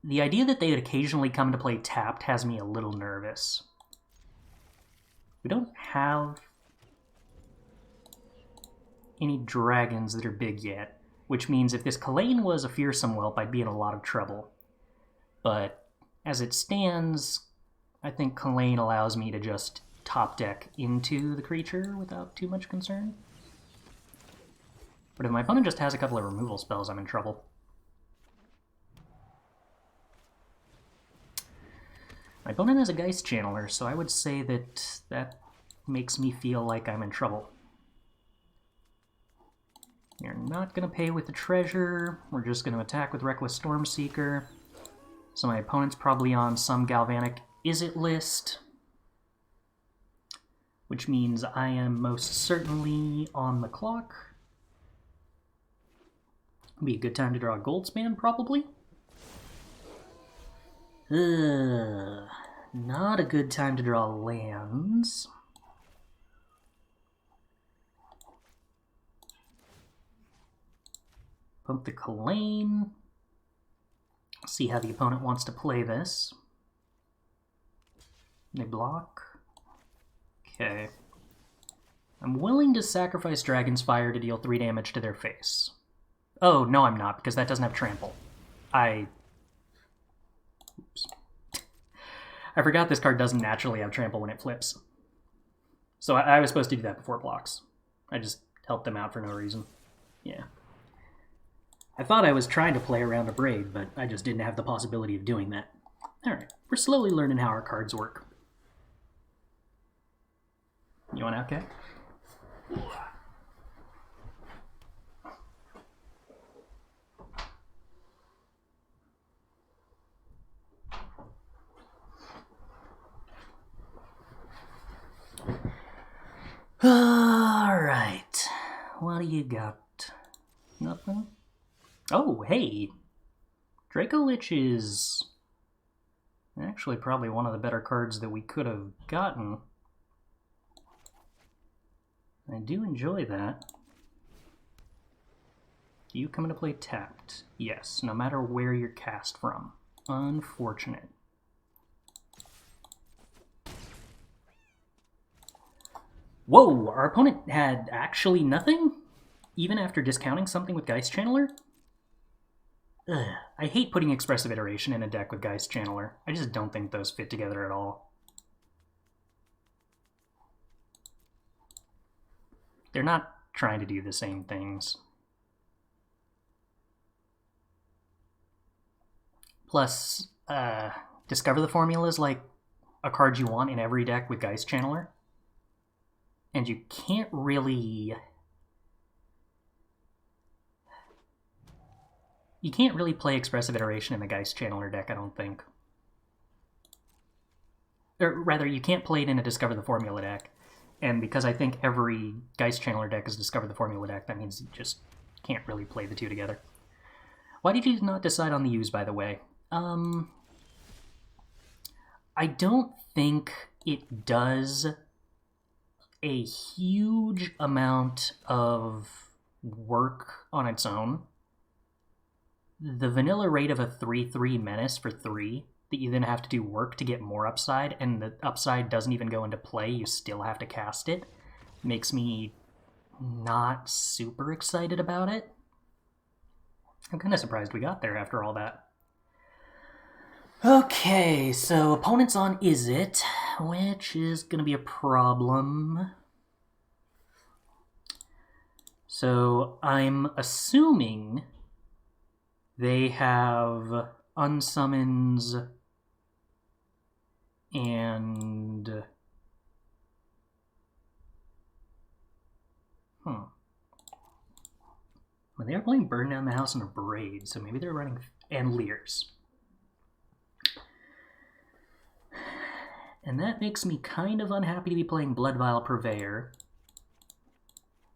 the idea that they would occasionally come into play tapped has me a little nervous. We don't have any dragons that are big yet, which means if this Kalain was a Fearsome Whelp, I'd be in a lot of trouble. But as it stands, I think Kalain allows me to just top deck into the creature without too much concern. But if my opponent just has a couple of removal spells, I'm in trouble. My opponent has a Geist Channeler, so I would say that that makes me feel like I'm in trouble. We're not going to pay with the treasure, we're just going to attack with Reckless Stormseeker. So my opponent's probably on some Galvanic Is-It list, which means I am most certainly on the clock. Be a good time to draw a Goldspan, probably. Not a good time to draw lands. Pump the Kalain. See how the opponent wants to play this. They block. Okay. I'm willing to sacrifice Dragon's Fire to deal 3 damage to their face. Oh, no I'm not, because that doesn't have trample. Oops. I forgot this card doesn't naturally have trample when it flips. So I was supposed to do that before it blocks. I just helped them out for no reason. Yeah. I thought I was trying to play around a Braid, but I just didn't have the possibility of doing that. Alright, we're slowly learning how our cards work. You want okay? Alright, what do you got? Nothing? Oh, hey! Dracolich is actually probably one of the better cards that we could have gotten. I do enjoy that. You come into play tapped. Yes, no matter where you're cast from. Unfortunate. Whoa, our opponent had actually nothing? Even after discounting something with Geist Channeler? Ugh, I hate putting Expressive Iteration in a deck with Geist Channeler. I just don't think those fit together at all. They're not trying to do the same things. Plus, Discover the Formula is like a card you want in every deck with Geist Channeler. And you can't really... You can't really play Expressive Iteration in the Geist Channeler deck, I don't think. Or rather, you can't play it in a Discover the Formula deck. And because I think every Geist Channeler deck is Discover the Formula deck, that means you just can't really play the two together. Why did you not decide on the use, by the way? I don't think it does a huge amount of work on its own. The vanilla rate of a 3/3 Menace for 3, that you then have to do work to get more upside, and the upside doesn't even go into play, you still have to cast it, makes me not super excited about it. I'm kind of surprised we got there after all that. Okay, so opponent's on Is It, which is going to be a problem. So I'm assuming they have unsummons and... Well, they are playing Burn Down the House in a Braid, so maybe they're running... and Leers. And that makes me kind of unhappy to be playing Bloodvial Purveyor.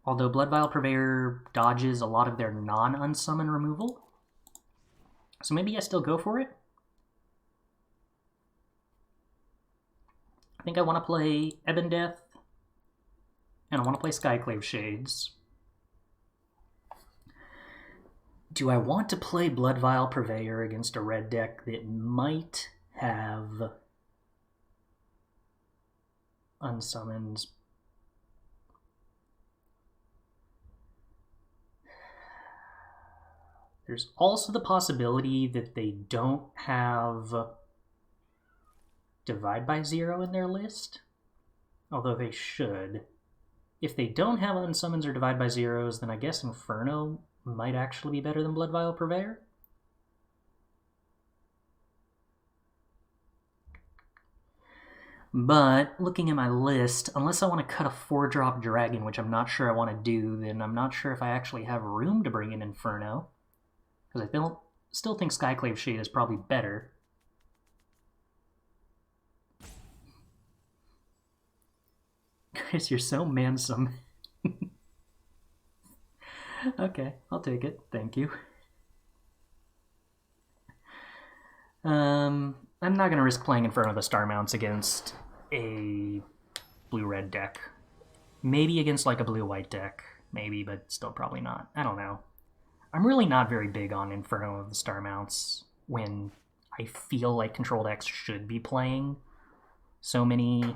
Although Bloodvial Purveyor dodges a lot of their non-unsummon removal. So maybe I still go for it. I think I want to play Ebondeath. And I want to play Skyclave Shades. Do I want to play Bloodvial Purveyor against a red deck that might have unsummons? There's also the possibility that they don't have Divide by Zero in their list, although they should. If they don't have unsummons or Divide by Zeros, then I guess Inferno might actually be better than Bloodvial Purveyor. But looking at my list, unless I want to cut a 4-drop dragon, which I'm not sure I want to do, then I'm not sure if I actually have room to bring in Inferno. Because I still think Skyclave Shade is probably better. Chris, you're so mansome. Okay, I'll take it. Thank you. I'm not going to risk playing Inferno the Star Mounts against a blue-red deck. Maybe against like a blue-white deck. Maybe, but still probably not. I don't know. I'm really not very big on Inferno of the Star Mounts when I feel like Control decks should be playing so many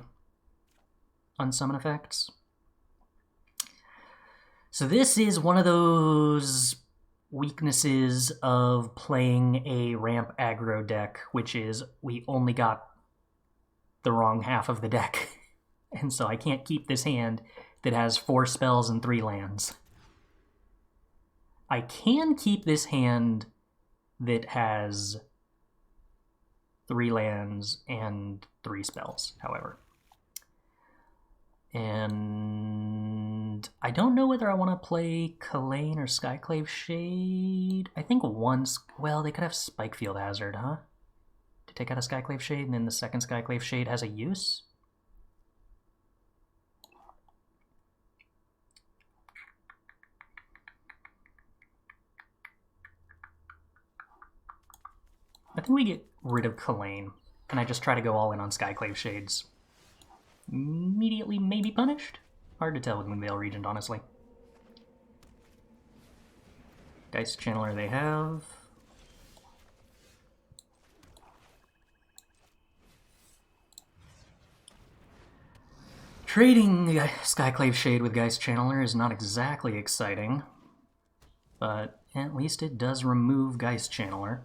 unsummon effects. So this is one of those weaknesses of playing a ramp aggro deck, which is we only got the wrong half of the deck. And so I can't keep this hand that has 4 spells and 3 lands. I can keep this hand that has 3 lands and 3 spells, however. And I don't know whether I want to play Kalain or Skyclave Shade. I think well, they could have Spikefield Hazard, huh? To take out a Skyclave Shade, and then the second Skyclave Shade has a use? I think we get rid of Kalain, and I just try to go all in on Skyclave Shades. Immediately maybe punished? Hard to tell with Moonveil Regent, honestly. Dice Channeler they have. Trading Skyclave Shade with Geist Channeler is not exactly exciting, but at least it does remove Geist Channeler.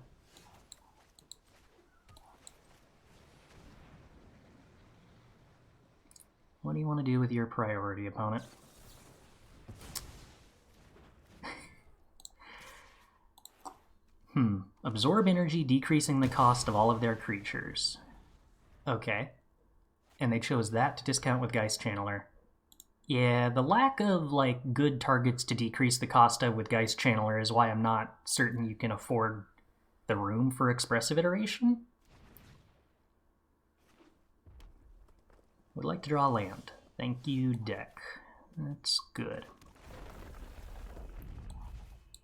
What do you want to do with your priority, opponent? Absorb energy, decreasing the cost of all of their creatures. Okay. And they chose that to discount with Geist Channeler. Yeah, the lack of, like, good targets to decrease the cost of with Geist Channeler is why I'm not certain you can afford the room for Expressive Iteration. Would like to draw land. Thank you, deck. That's good.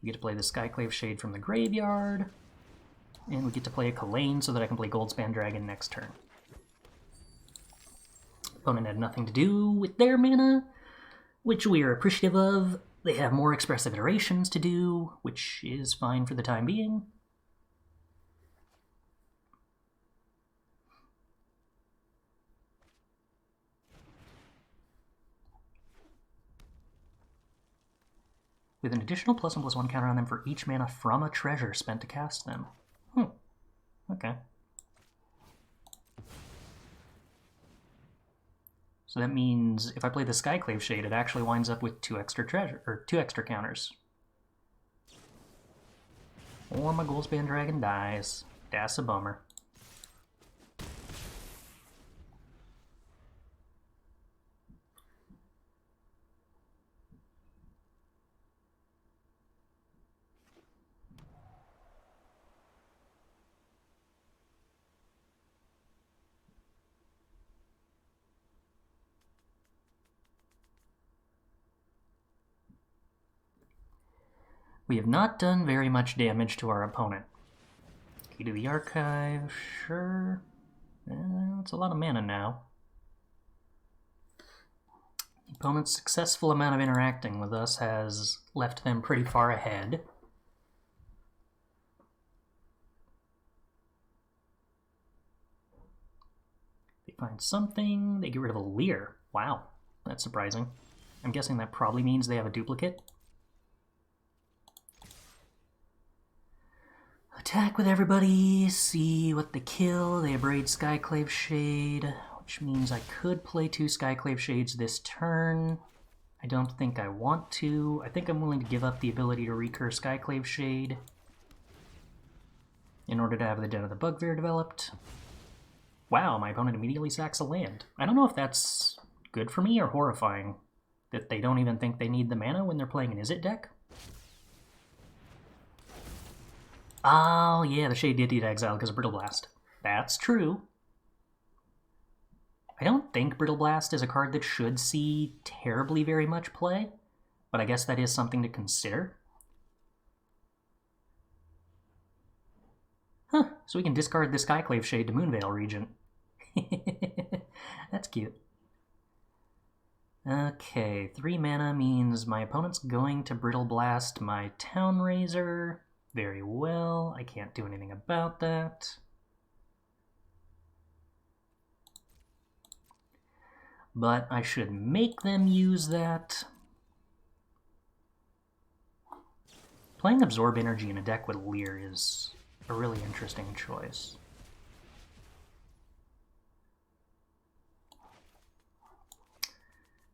We get to play the Skyclave Shade from the graveyard. And we get to play a Kalain so that I can play Goldspan Dragon next turn. Opponent had nothing to do with their mana, which we are appreciative of. They have more Expressive Iterations to do, which is fine for the time being. With an additional +1/+1 counter on them for each mana from a treasure spent to cast them. Okay. So that means if I play the Skyclave Shade, it actually winds up with 2 extra counters. Or my Goldspan Dragon dies. That's a bummer. We have not done very much damage to our opponent. Key to the Archive, sure. That's a lot of mana now. The opponent's successful amount of interacting with us has left them pretty far ahead. Find something. They get rid of a Leer. Wow, that's surprising. I'm guessing that probably means they have a duplicate. Attack with everybody, see what they kill. They abrade Skyclave Shade, which means I could play 2 Skyclave Shades this turn. I don't think I want to. I think I'm willing to give up the ability to recur Skyclave Shade in order to have the Den of the Bugbear developed. Wow, my opponent immediately sacks a land. I don't know if that's good for me or horrifying, that they don't even think they need the mana when they're playing an Izzet deck. Oh, yeah, the Shade did eat exile because of Brittle Blast. That's true. I don't think Brittle Blast is a card that should see terribly very much play, but I guess that is something to consider. Huh, so we can discard the Skyclave Shade to Moonveil Regent. That's cute. Okay, 3 mana means my opponent's going to Brittle Blast my Town-razer. Very well, I can't do anything about that. But I should make them use that. Playing Absorb Energy in a deck with Leer is a really interesting choice.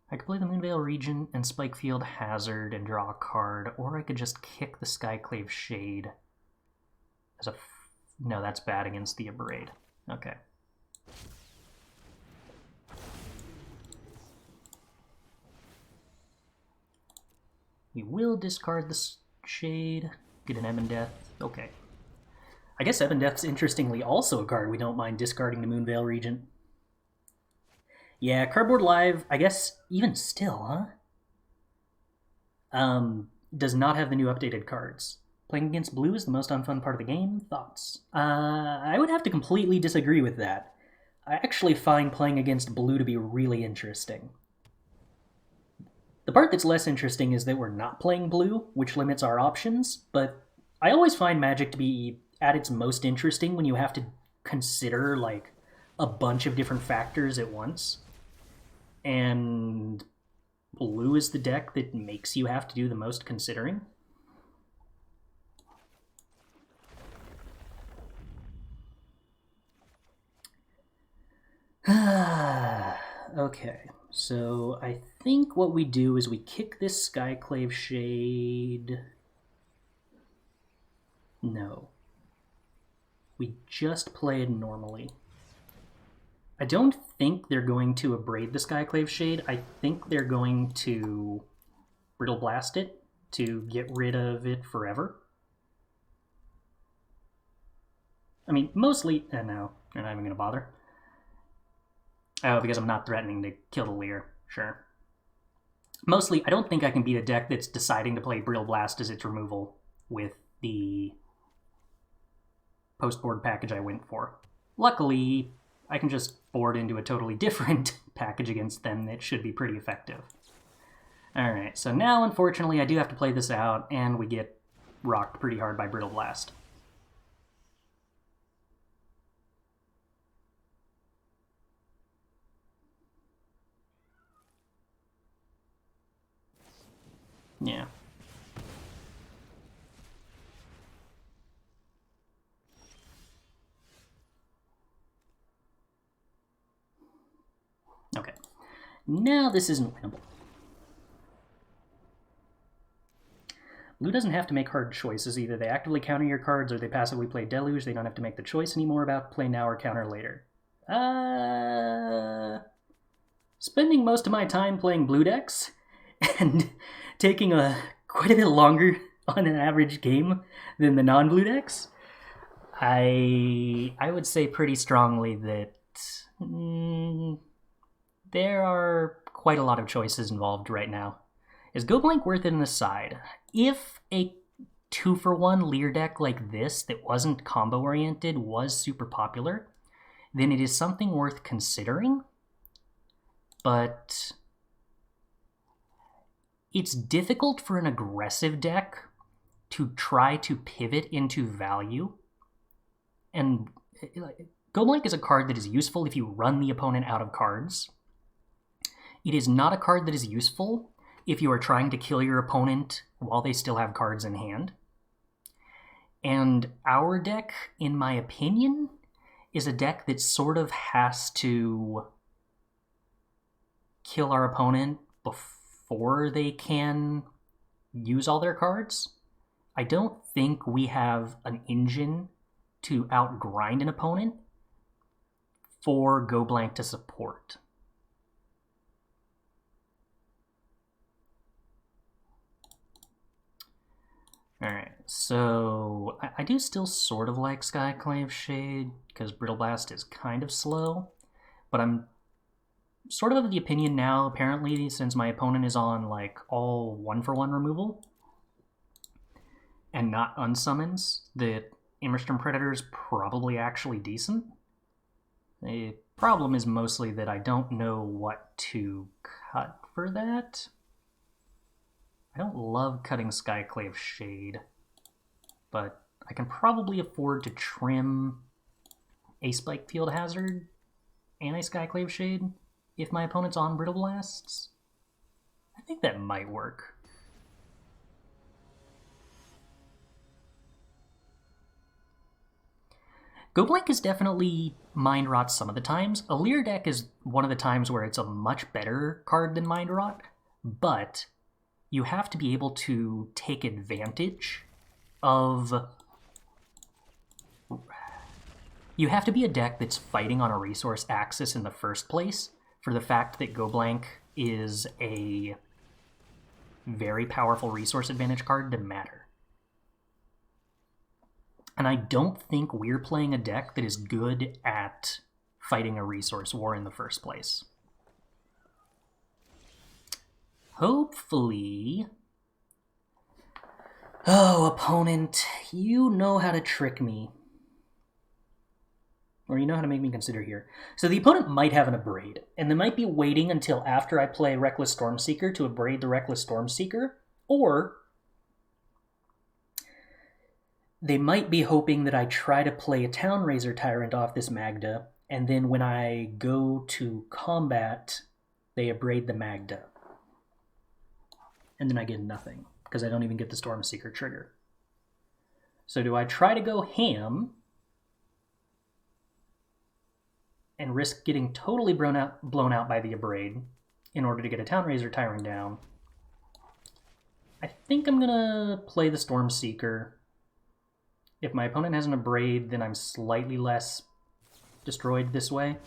I could play the Moonveil Regent and Spikefield Hazard and draw a card, or I could just kick the Skyclave Shade as a... No, that's bad against the Abrade. Okay. We will discard the Shade, get an Ebondeath. Okay. I guess Ebondeath's interestingly also a card we don't mind discarding to Moonveil Regent. Yeah, Cardboard Live, I guess, even still, huh? Does not have the new updated cards. Playing against blue is the most unfun part of the game. Thoughts? I would have to completely disagree with that. I actually find playing against blue to be really interesting. The part that's less interesting is that we're not playing blue, which limits our options, but I always find Magic to be at its most interesting when you have to consider, like, a bunch of different factors at once. And blue is the deck that makes you have to do the most considering. Okay, so I think what we do is we kick this Skyclave Shade. No. We just play it normally. I don't think they're going to abrade the Skyclave Shade. I think they're going to Brittle Blast it to get rid of it forever. I mean, mostly... no, they're not even going to bother. Oh, because I'm not threatening to kill the Leer. Sure. Mostly, I don't think I can beat a deck that's deciding to play Brittle Blast as its removal with the post-board package I went for. Luckily, I can just board into a totally different package against them that should be pretty effective. Alright, so now, unfortunately, I do have to play this out, and we get rocked pretty hard by Brittle Blast. Yeah. Okay. Now this isn't winnable. Blue doesn't have to make hard choices. Either they actively counter your cards or they passively play Deluge. They don't have to make the choice anymore about play now or counter later. Spending most of my time playing blue decks and taking quite a bit longer on an average game than the non-blue decks, I would say pretty strongly that there are quite a lot of choices involved right now. Is Go Blank worth it in the side? If a 2-for-1 Leer deck like this that wasn't combo-oriented was super popular, then it is something worth considering, but it's difficult for an aggressive deck to try to pivot into value, and Go Blank is a card that is useful if you run the opponent out of cards. It is not a card that is useful if you are trying to kill your opponent while they still have cards in hand. And our deck, in my opinion, is a deck that sort of has to kill our opponent before they can use all their cards. I don't think we have an engine to outgrind an opponent for Go Blank to support. Alright, so I do still sort of like Skyclave Shade, because Brittle Blast is kind of slow, but I'm sort of the opinion now, apparently, since my opponent is on like all 1-for-1 removal and not unsummons, that Immersturm Predator is probably actually decent. The problem is mostly that I don't know what to cut for that. I don't love cutting Skyclave Shade, but I can probably afford to trim a Spikefield Hazard and a Skyclave Shade if my opponent's on Brittle Blasts. I think that might work. Go Blank is definitely Mind Rot some of the times. A Leer deck is one of the times where it's a much better card than Mind Rot, but you have to be able to take advantage of... You have to be a deck that's fighting on a resource axis in the first place for the fact that Go Blank is a very powerful resource advantage card to matter. And I don't think we're playing a deck that is good at fighting a resource war in the first place. Hopefully... Oh, opponent, you know how to trick me. Or you know how to make me consider here. So the opponent might have an Abrade, and they might be waiting until after I play Reckless Stormseeker to Abrade the Reckless Stormseeker, or they might be hoping that I try to play a Town-razer Tyrant off this Magda, and then when I go to combat, they Abrade the Magda. And then I get nothing, because I don't even get the Stormseeker trigger. So do I try to go ham and risk getting totally blown out by the Abrade in order to get a Town-razer Tyrant down? I think I'm going to play the Stormseeker. If my opponent has an Abrade, then I'm slightly less destroyed this way.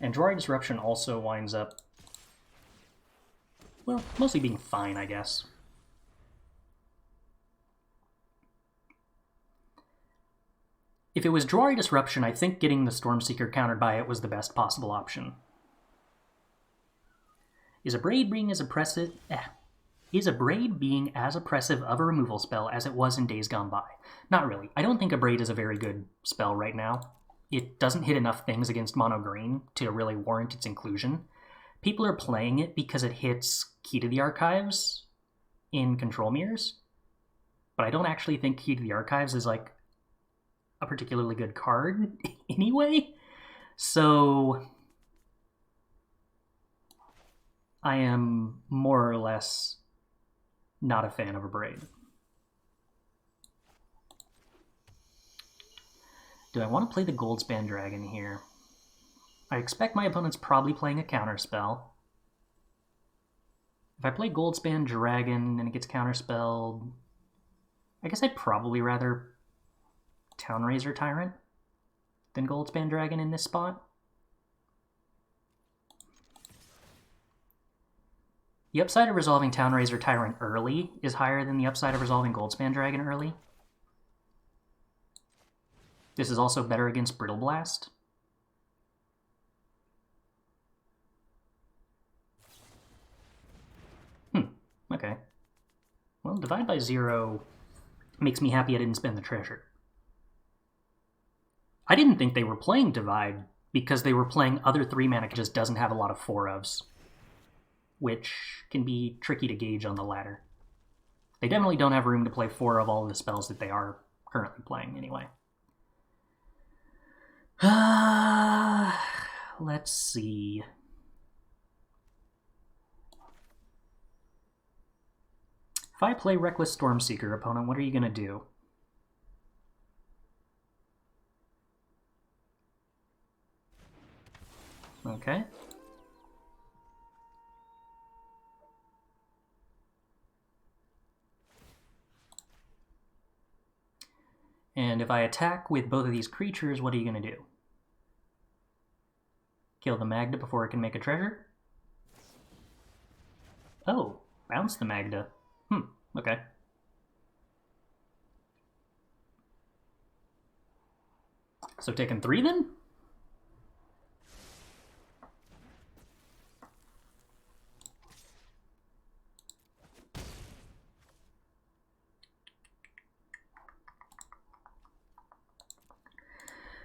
And Jwari Disruption also winds up, well, mostly being fine, I guess. If it was Jwari Disruption, I think getting the Stormseeker countered by it was the best possible option. Is Abrade being as oppressive? Is Abrade being as oppressive of a removal spell as it was in days gone by? Not really. I don't think Abrade is a very good spell right now. It doesn't hit enough things against mono green to really warrant its inclusion. People are playing it because it hits Key to the Archives in Control Mirrors, but I don't actually think Key to the Archives is like a particularly good card anyway. So I am more or less not a fan of Abrade. Do I want to play the Goldspan Dragon here? I expect my opponent's probably playing a counterspell. If I play Goldspan Dragon and it gets counterspelled, I guess I'd probably rather Town-razer Tyrant than Goldspan Dragon in this spot. The upside of resolving Town-razer Tyrant early is higher than the upside of resolving Goldspan Dragon early. This is also better against Brittle Blast. Okay. Well, Divide by 0 makes me happy I didn't spend the treasure. I didn't think they were playing Divide because they were playing other 3-mana that just doesn't have a lot of 4-ofs, which can be tricky to gauge on the ladder. They definitely don't have room to play 4 of all of the spells that they are currently playing anyway. Let's see. If I play Reckless Stormseeker, opponent, what are you going to do? Okay. And if I attack with both of these creatures, what are you going to do? Kill the Magda before it can make a treasure? Oh, bounce the Magda. Okay. So taking 3 then?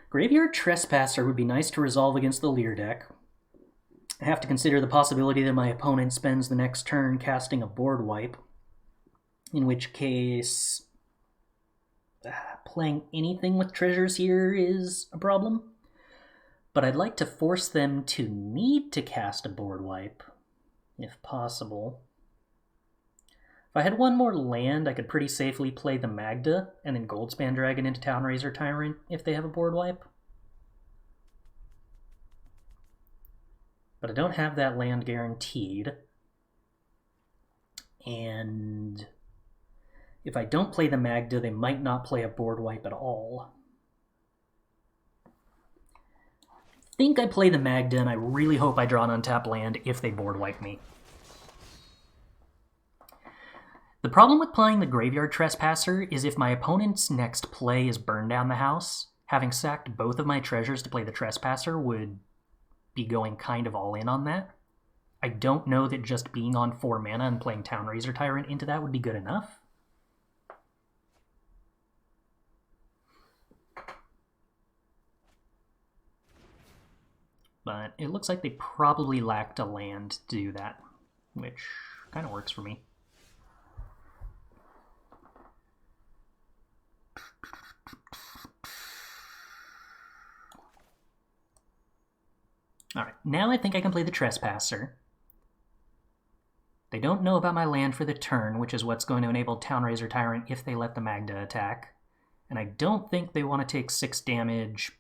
Graveyard Trespasser would be nice to resolve against the Leer deck. I have to consider the possibility that my opponent spends the next turn casting a board wipe, in which case playing anything with treasures here is a problem. But I'd like to force them to need to cast a board wipe, if possible. If I had one more land, I could pretty safely play the Magda and then Goldspan Dragon into Town-razer Tyrant if they have a board wipe. But I don't have that land guaranteed. And if I don't play the Magda, they might not play a board wipe at all. I think I play the Magda, and I really hope I draw an untapped land if they board wipe me. The problem with playing the Graveyard Trespasser is if my opponent's next play is Burn Down the House, having sacked both of my treasures to play the Trespasser would be going kind of all in on that. I don't know that just being on 4 mana and playing Town-razer Tyrant into that would be good enough. But it looks like they probably lacked a land to do that, which kind of works for me. Alright, now I think I can play the Trespasser. They don't know about my land for the turn, which is what's going to enable Town-razer Tyrant if they let the Magda attack. And I don't think they want to take 6 damage,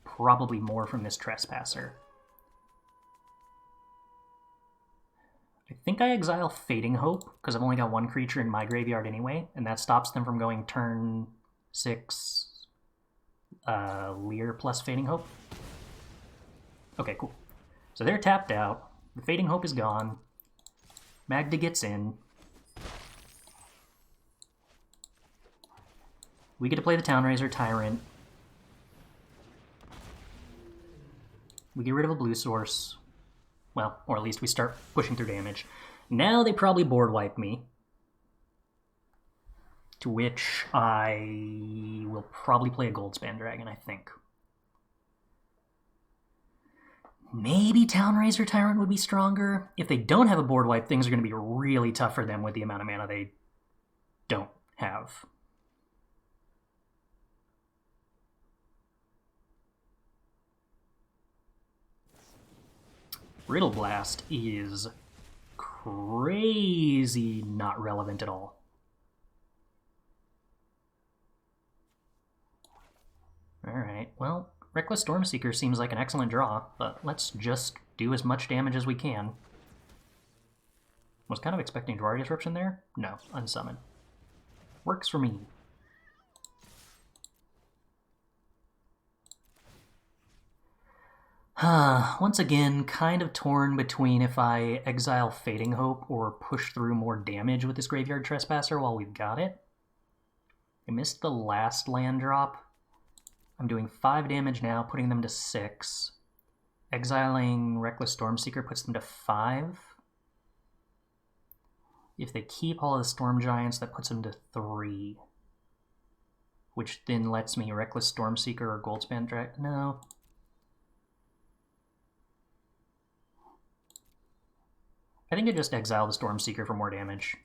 probably more from this Trespasser. I think I exile Fading Hope, because I've only got 1 creature in my graveyard anyway, and that stops them from going turn 6 Leer plus Fading Hope. Okay, cool. So they're tapped out. The Fading Hope is gone. Magda gets in. We get to play the Town-razer Tyrant. We get rid of a blue source. Well, or at least we start pushing through damage. Now they probably board wipe me. To which I will probably play a Goldspan Dragon, I think. Maybe Town-razer Tyrant would be stronger. If they don't have a board wipe, things are going to be really tough for them with the amount of mana they don't have. Riddle Blast is crazy not relevant at all. Alright, well, Reckless Stormseeker seems like an excellent draw, but let's just do as much damage as we can. Was kind of expecting Draw Disruption there? No, unsummon. Works for me. Once again, kind of torn between if I exile Fading Hope or push through more damage with this Graveyard Trespasser while we've got it. I missed the last land drop. I'm doing 5 damage now, putting them to 6. Exiling Reckless Stormseeker puts them to 5. If they keep all of the Storm Giants, that puts them to 3. Which then lets me Reckless Stormseeker or Goldspan Dragon. No. I think I just exile the Stormseeker for more damage.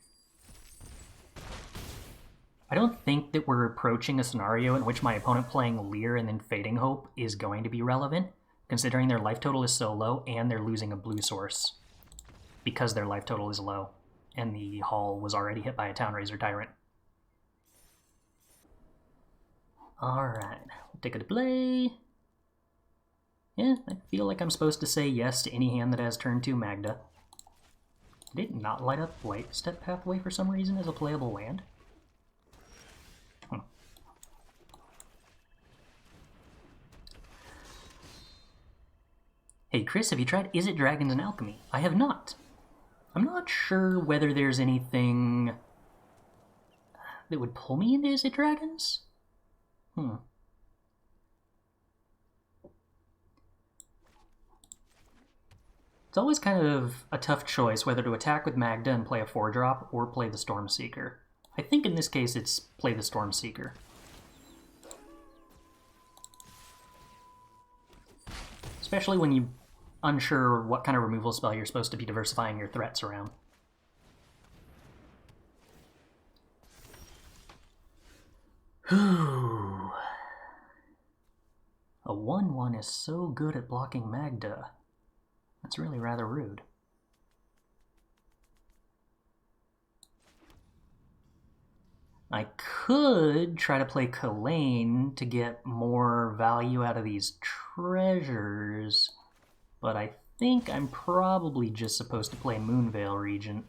I don't think that we're approaching a scenario in which my opponent playing Leer and then Fading Hope is going to be relevant, considering their life total is so low and they're losing a blue source because their life total is low, and the Hall was already hit by a Town-razer Tyrant. Alright, we'll take it to play. Yeah, I feel like I'm supposed to say yes to any hand that has turn 2 Magda. Did it not light up Blightstep Pathway for some reason as a playable land? Hey Chris, have you tried Is It Dragons and Alchemy? I have not. I'm not sure whether there's anything that would pull me into Is It Dragons? It's always kind of a tough choice whether to attack with Magda and play a 4-drop or play the Stormseeker. I think in this case it's play the Stormseeker. Especially when you're unsure what kind of removal spell you're supposed to be diversifying your threats around. A 1/1 is so good at blocking Magda. That's really rather rude. I could try to play Kalain to get more value out of these treasures, but I think I'm probably just supposed to play Moonveil Regent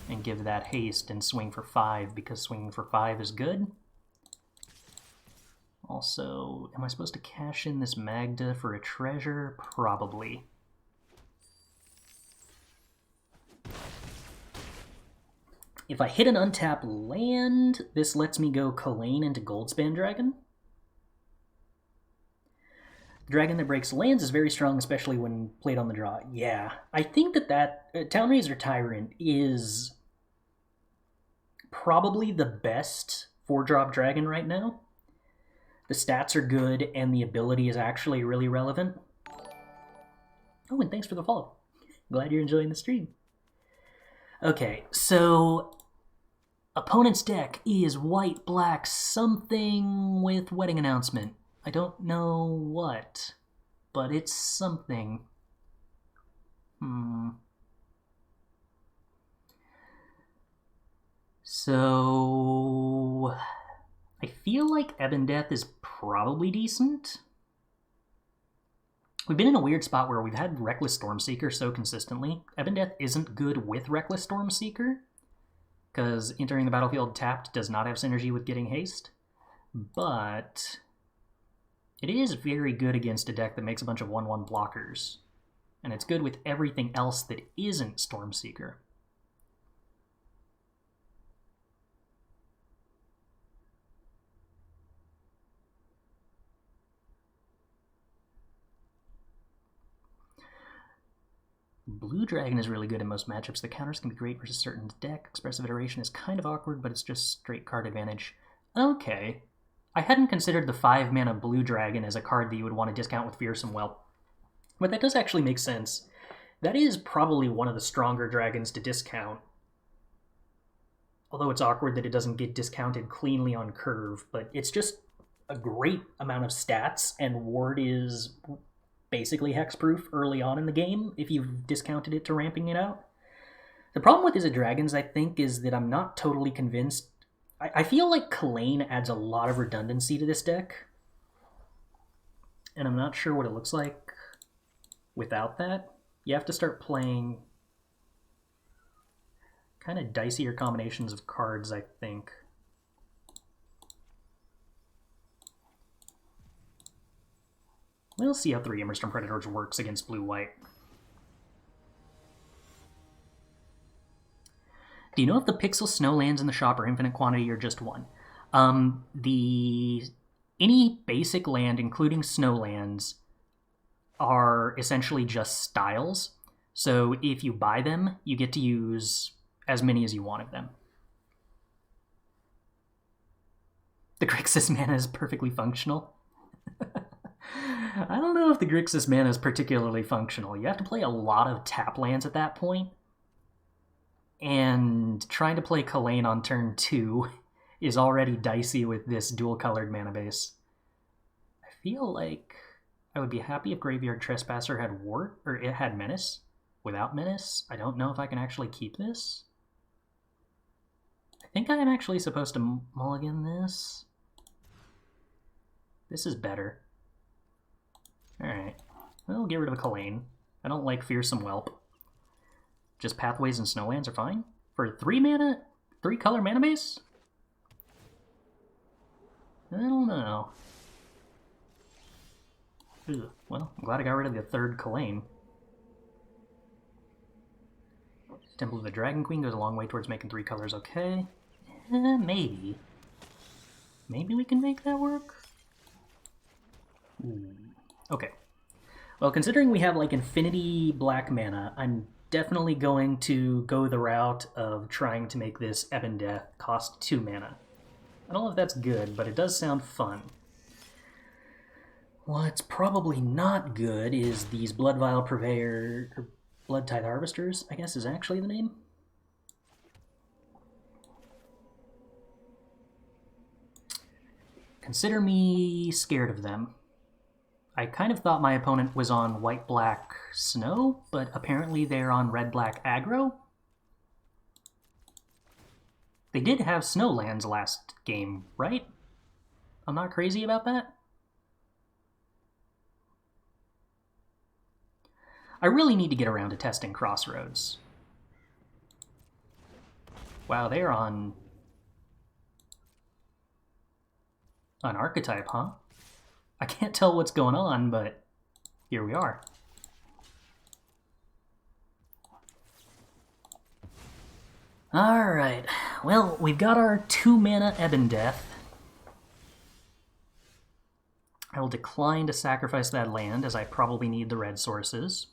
and give that haste and swing for 5 because swinging for 5 is good. Also, am I supposed to cash in this Magda for a treasure? Probably. If I hit an untapped land, this lets me go Kalain into Goldspan Dragon. The dragon that breaks lands is very strong, especially when played on the draw. Yeah, I think that Town-razer Tyrant is probably the best 4-drop dragon right now. The stats are good, and the ability is actually really relevant. Oh, and thanks for the follow. Glad you're enjoying the stream. Okay, so opponent's deck is white, black, something with wedding announcement. I don't know what, but it's something. So I feel like Ebondeath is probably decent. We've been in a weird spot where we've had Reckless Stormseeker so consistently. Ebondeath isn't good with Reckless Stormseeker, because entering the battlefield tapped does not have synergy with getting haste, but it is very good against a deck that makes a bunch of 1/1 blockers, and it's good with everything else that isn't Stormseeker. Blue Dragon is really good in most matchups. The counters can be great versus certain deck. Expressive Iteration is kind of awkward, but it's just straight card advantage. Okay. I hadn't considered the 5-mana Blue Dragon as a card that you would want to discount with Fearsome Whelp. But that does actually make sense. That is probably one of the stronger dragons to discount. Although it's awkward that it doesn't get discounted cleanly on curve, but it's just a great amount of stats, and Ward is basically hexproof early on in the game if you've discounted it to ramping it out. The problem with Is It Dragons, I think, is that I'm not totally convinced. I feel like Kalain adds a lot of redundancy to this deck, and I'm not sure what it looks like without that. You have to start playing kind of dicier combinations of cards, I think. We'll see how 3 Immersturm Predators works against blue-white. Do you know if the Pixel Snow lands in the shop are infinite quantity or just one? Any basic land, including snow lands, are essentially just styles. So if you buy them, you get to use as many as you want of them. The Grixis mana is perfectly functional. I don't know if the Grixis mana is particularly functional. You have to play a lot of tap lands at that point, and trying to play Kalain on turn 2 is already dicey with this dual-colored mana base. I feel like I would be happy if Graveyard Trespasser had Wart, or it had Menace. Without Menace, I don't know if I can actually keep this. I think I am actually supposed to mulligan this. This is better. Alright. Well, get rid of a Kalain. I don't like Fearsome Whelp. Just Pathways and Snowlands are fine. For 3-color mana base? I don't know. Ugh. Well, I'm glad I got rid of the third Kalain. Temple of the Dragon Queen goes a long way towards making 3 colors okay. Maybe. Maybe we can make that work? Okay. Well, considering we have like infinity black mana, I'm definitely going to go the route of trying to make this Ebondeath cost 2 mana. I don't know if that's good, but it does sound fun. What's probably not good is these Bloodvial Purveyor, or Blood Tithe Harvesters, I guess is actually the name. Consider me scared of them. I kind of thought my opponent was on white-black snow, but apparently they're on red-black aggro. They did have snowlands last game, right? I'm not crazy about that? I really need to get around to testing Crossroads. Wow, they're on an archetype, huh? I can't tell what's going on, but here we are. Alright, well, we've got our 2-mana Ebondeath. I will decline to sacrifice that land, as I probably need the red sources.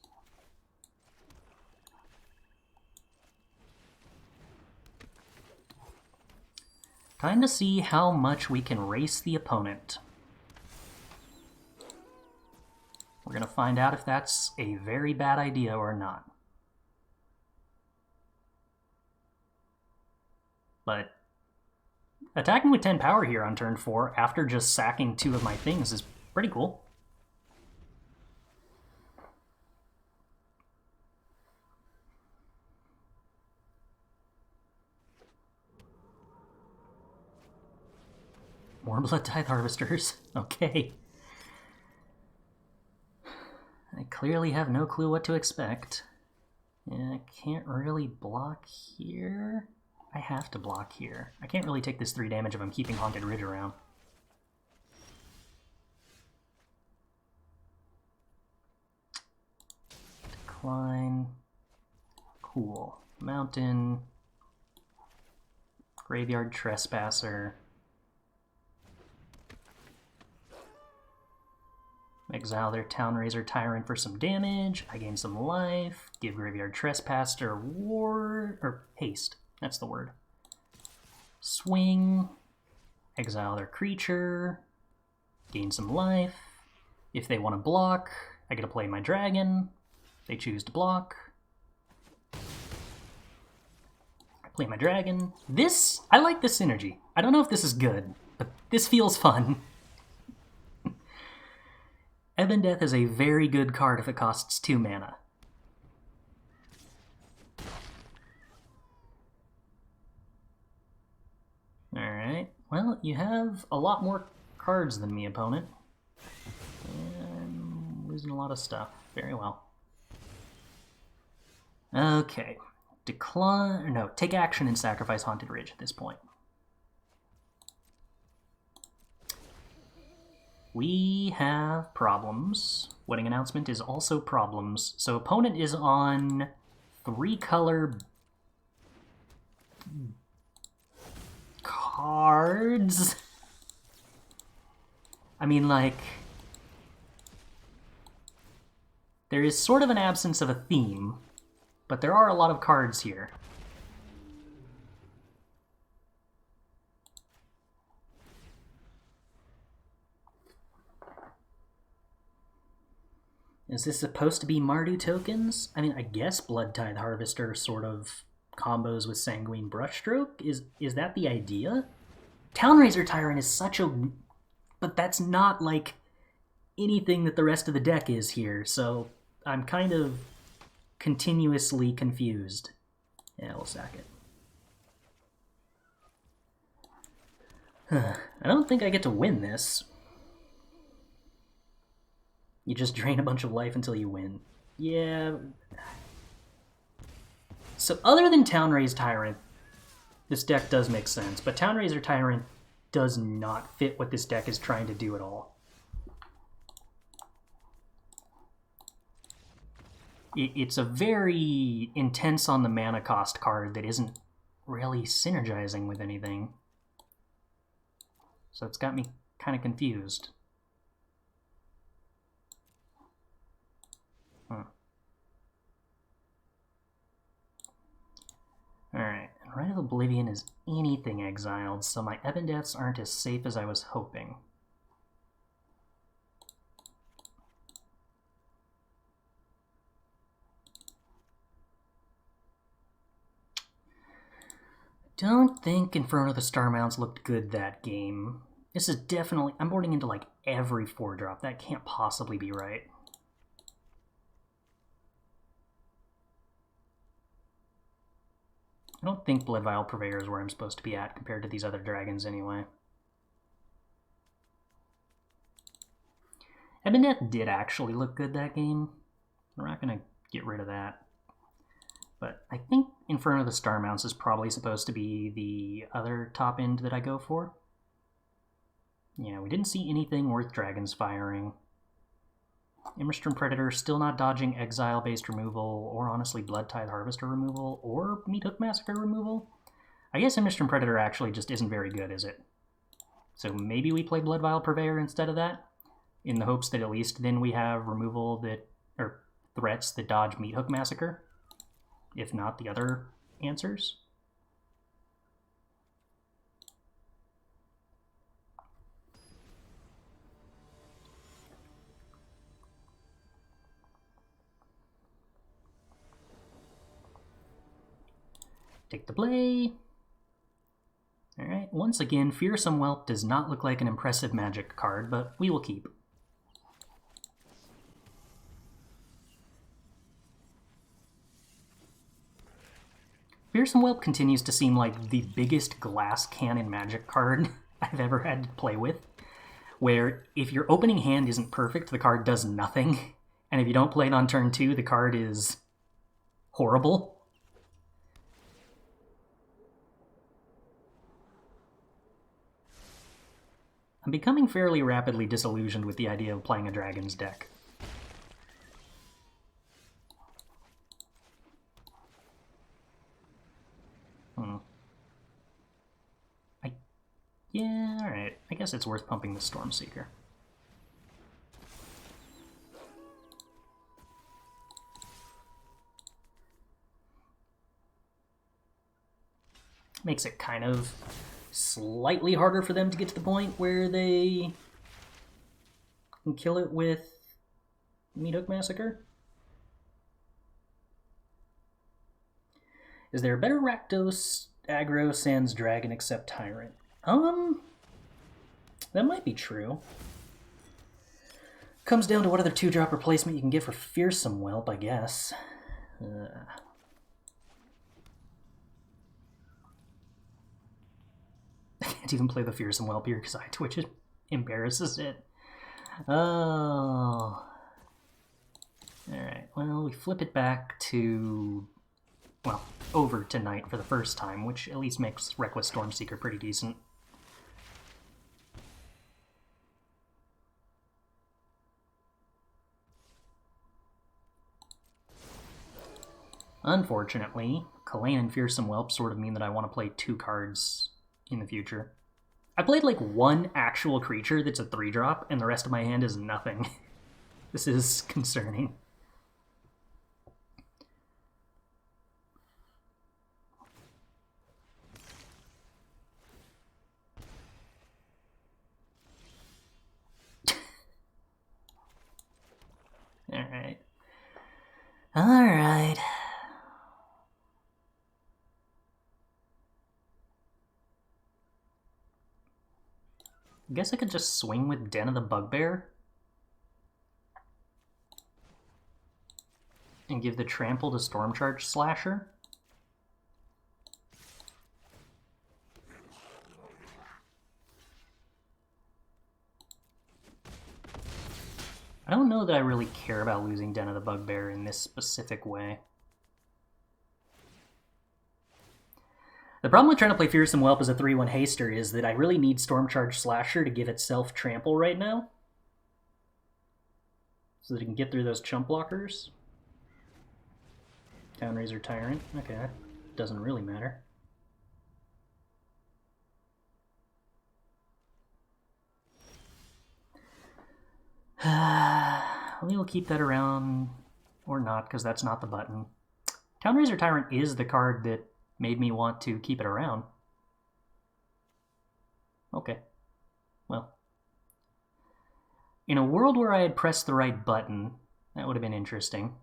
Time to see how much we can race the opponent. We're going to find out if that's a very bad idea or not. But attacking with 10 power here on turn 4 after just sacking 2 of my things is pretty cool. More Blood Tithe Harvesters. Okay. I clearly have no clue what to expect. And I can't really block here. I have to block here. I can't really take this 3 damage if I'm keeping Haunted Ridge around. Decline. Cool. Mountain. Graveyard Trespasser. Exile their Town-razer Tyrant for some damage. I gain some life. Give Graveyard Trespasser Ward, or haste. That's the word. Swing. Exile their creature. Gain some life. If they want to block, I get to play my dragon. They choose to block. I play my dragon. I like this synergy. I don't know if this is good, but this feels fun. Ebondeath is a very good card if it costs 2 mana. Alright, well, you have a lot more cards than me, opponent. And losing a lot of stuff. Very well. Okay. Decline... No, take action and sacrifice Haunted Ridge at this point. We have problems. Wedding Announcement is also problems. So opponent is on 3-color cards. I mean, like, there is sort of an absence of a theme, but there are a lot of cards here. Is this supposed to be Mardu tokens? I mean, I guess Blood Tithe Harvester sort of combos with Sanguine Brushstroke. Is that the idea? Town-razer Tyrant is such a... But that's not, like, anything that the rest of the deck is here, so I'm kind of continuously confused. Yeah, we'll sack it. I don't think I get to win this. You just drain a bunch of life until you win. Yeah. So other than Town-razer Tyrant, this deck does make sense, but Town-razer Tyrant does not fit what this deck is trying to do at all. It's a very intense on the mana cost card that isn't really synergizing with anything. So it's got me kind of confused. Alright, Rite of Oblivion is anything exiled, so my Ebondeaths aren't as safe as I was hoping. Don't think Inferno the Starmounts looked good that game. This is definitely... I'm boarding into like every 4-drop. That can't possibly be right. I don't think Bloodvial Purveyor is where I'm supposed to be at compared to these other dragons anyway. Ebondeath did actually look good that game. We're not going to get rid of that. But I think Inferno the Starmounts is probably supposed to be the other top end that I go for. Yeah, we didn't see anything worth dragons firing. Immersturm Predator still not dodging exile-based removal, or honestly Bloodtithe Harvester removal, or Meathook Massacre removal. I guess Immersturm Predator actually just isn't very good, is it? So maybe we play Bloodvial Purveyor instead of that, in the hopes that at least then we have removal that, or threats that dodge Meathook Massacre. If not, the other answers. Take the play. Alright, once again, Fearsome Whelp does not look like an impressive magic card, but we will keep. Fearsome Whelp continues to seem like the biggest glass cannon magic card I've ever had to play with, where if your opening hand isn't perfect, the card does nothing, and if you don't play it on turn 2, the card is horrible. I'm becoming fairly rapidly disillusioned with the idea of playing a Dragon's deck. Yeah, alright. I guess it's worth pumping the Stormseeker. Makes it kind of slightly harder for them to get to the point where they can kill it with Meathook Massacre. Is there a better Rakdos aggro sans dragon except Tyrant? That might be true. Comes down to what other 2-drop replacement you can get for Fearsome Whelp, I guess. I can't even play the Fearsome Whelp here because Twitch it embarrasses it. Oh. Alright, well, we flip it back to... well, over to Night for the first time, which at least makes Reckless Stormseeker pretty decent. Unfortunately, Kalain and Fearsome Whelp sort of mean that I want to play 2 cards in the future. I played like 1 actual creature that's a 3-drop, and the rest of my hand is nothing. This is concerning. Alright. Alright. I guess I could just swing with Den of the Bugbear and give the trample to Stormcharge Slasher. I don't know that I really care about losing Den of the Bugbear in this specific way. The problem with trying to play Fearsome Whelp as a 3-1 haster is that I really need Stormcharge Slasher to give itself trample right now, so that it can get through those chump blockers. Town-razer Tyrant. Okay, that doesn't really matter. We'll keep that around, or not, because that's not the button. Town-razer Tyrant is the card that made me want to keep it around. Okay. Well. In a world where I had pressed the right button, that would have been interesting.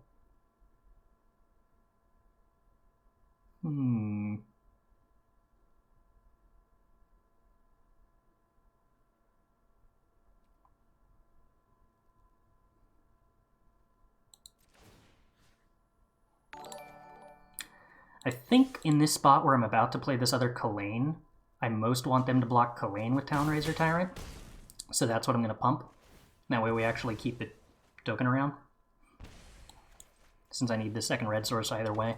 I think in this spot where I'm about to play this other Kalain, I most want them to block Kalain with Town-razer Tyrant. So that's what I'm going to pump. That way we actually keep the token around. Since I need the second red source either way.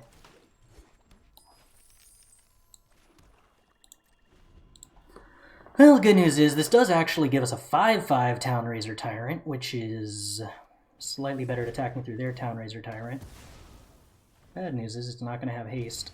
Well, the good news is this does actually give us a 5/5 Town-razer Tyrant, which is slightly better at attacking through their Town-razer Tyrant. Bad news is it's not going to have haste.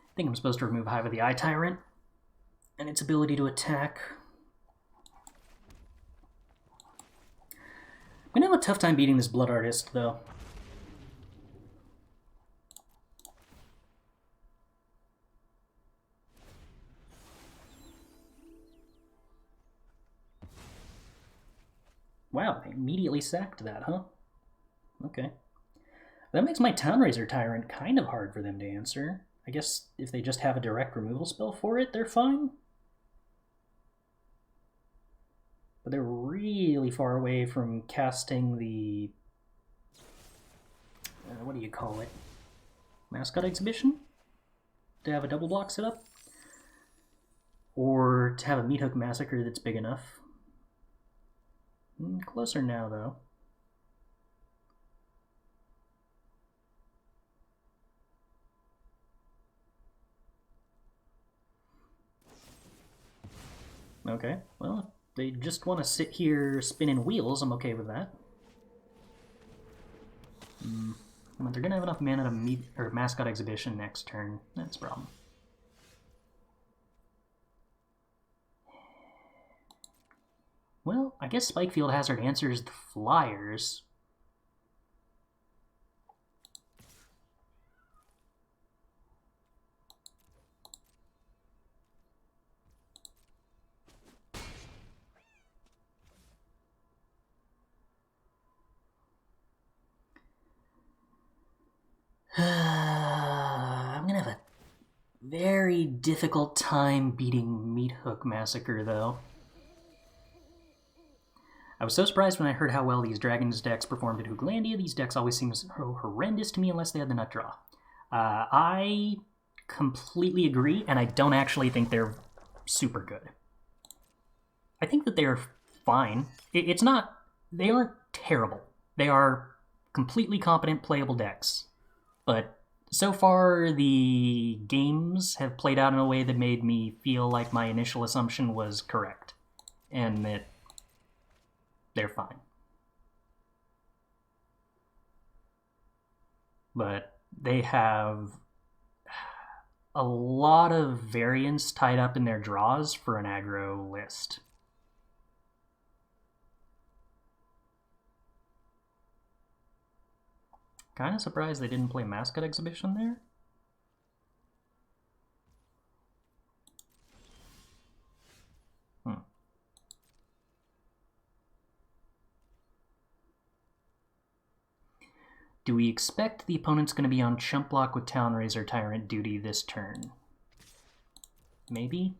I think I'm supposed to remove Hive of the Eye Tyrant and its ability to attack. I'm going to have a tough time beating this Blood Artist, though. Wow, they immediately sacked that, huh? Okay. That makes my Town-razer Tyrant kind of hard for them to answer. I guess if they just have a direct removal spell for it, they're fine. But they're really far away from casting the... what do you call it? Mascot Exhibition? To have a double block set up? Or to have a Meathook Massacre that's big enough. Closer now, though. Okay, well, if they just want to sit here spinning wheels, I'm okay with that. But they're going to have enough mana to meet or Mascot Exhibition next turn. That's a problem. Well, I guess Spikefield Hazard answers the Flyers. I'm gonna have a very difficult time beating Meathook Massacre, though. I was so surprised when I heard how well these Dragons decks performed at Hooglandia. These decks always seem so horrendous to me unless they had the nut draw. I completely agree, and I don't actually think they're super good. I think that they're fine. It's not... They aren't terrible. They are completely competent, playable decks. But so far, the games have played out in a way that made me feel like my initial assumption was correct. And that they're fine. But they have a lot of variance tied up in their draws for an aggro list. Kind of surprised they didn't play Mascot Exhibition there. Do we expect the opponent's going to be on chump block with Town-razer Tyrant duty this turn? Maybe?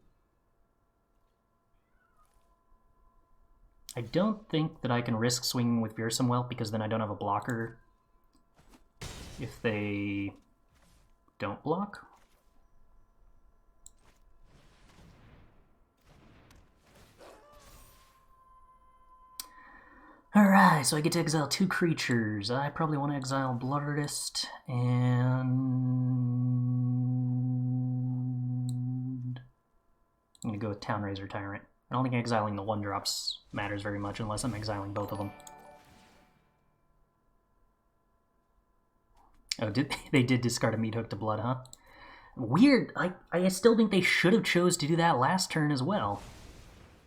I don't think that I can risk swinging with Fearsome Whelp because then I don't have a blocker if they don't block. Alright, so I get to exile 2 creatures. I probably want to exile Blood Artist and I'm going to go with Town-razer Tyrant. I don't think exiling the 1-drops matters very much unless I'm exiling both of them. Oh, they did discard a Meat Hook to Blood, huh? Weird. I still think they should have chose to do that last turn as well.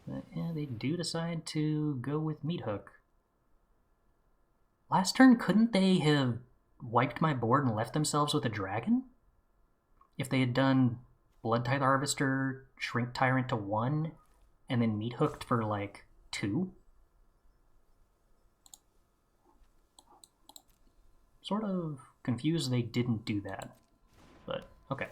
But yeah, they do decide to go with Meat Hook. Last turn, couldn't they have wiped my board and left themselves with a dragon? If they had done Blood Tithe Harvester, Shrink Tyrant to 1, and then Meat Hooked for, like, 2? Sort of confused they didn't do that, but okay.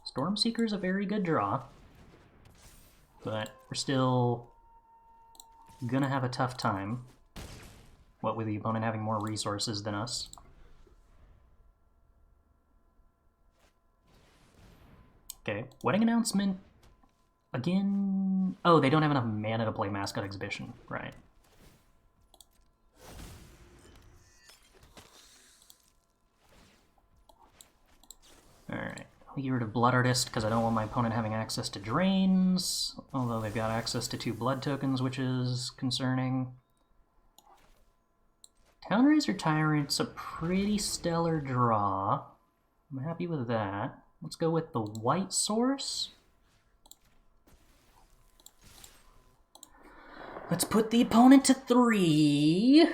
Stormseeker's a very good draw, but we're still gonna have a tough time, what with the opponent having more resources than us. Okay, Wedding Announcement, again... Oh, they don't have enough mana to play Mascot Exhibition, right. Alright, I'll get rid of Blood Artist because I don't want my opponent having access to drains, although they've got access to 2 blood tokens, which is concerning. Town-razer Tyrant's a pretty stellar draw. I'm happy with that. Let's go with the white source. Let's put the opponent to 3.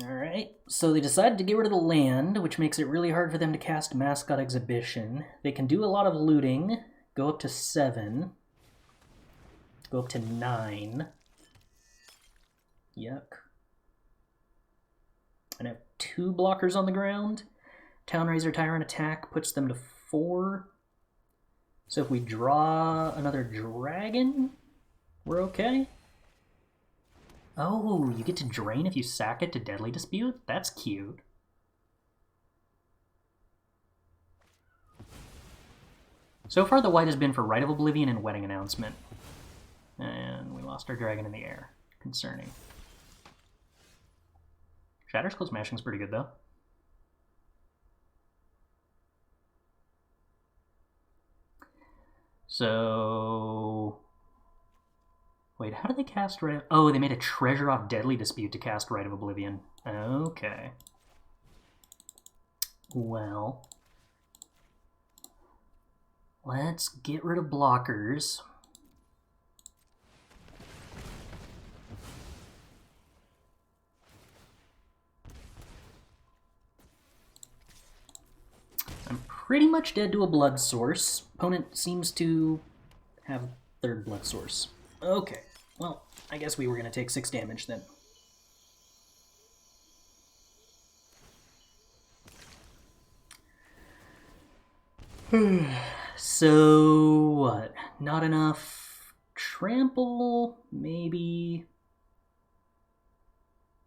Alright, so they decided to get rid of the land, which makes it really hard for them to cast Mascot Exhibition. They can do a lot of looting, go up to 7, go up to 9. Yuck. And I have 2 blockers on the ground. Town-razer Tyrant attack puts them to 4. So if we draw another dragon, we're okay. Oh, you get to drain if you sack it to Deadly Dispute? That's cute. So far the white has been for Rite of Oblivion and Wedding Announcement. And we lost our dragon in the air. Concerning. Shatterskull Smashing's pretty good though. So... Wait, how did they cast Rite of... Oh, they made a treasure off Deadly Dispute to cast Rite of Oblivion. Okay. Well... Let's get rid of blockers. I'm pretty much dead to a blood source. Opponent seems to have 3rd blood source. Okay, well, I guess we were going to take 6 damage then. So, what? Not enough trample? Maybe.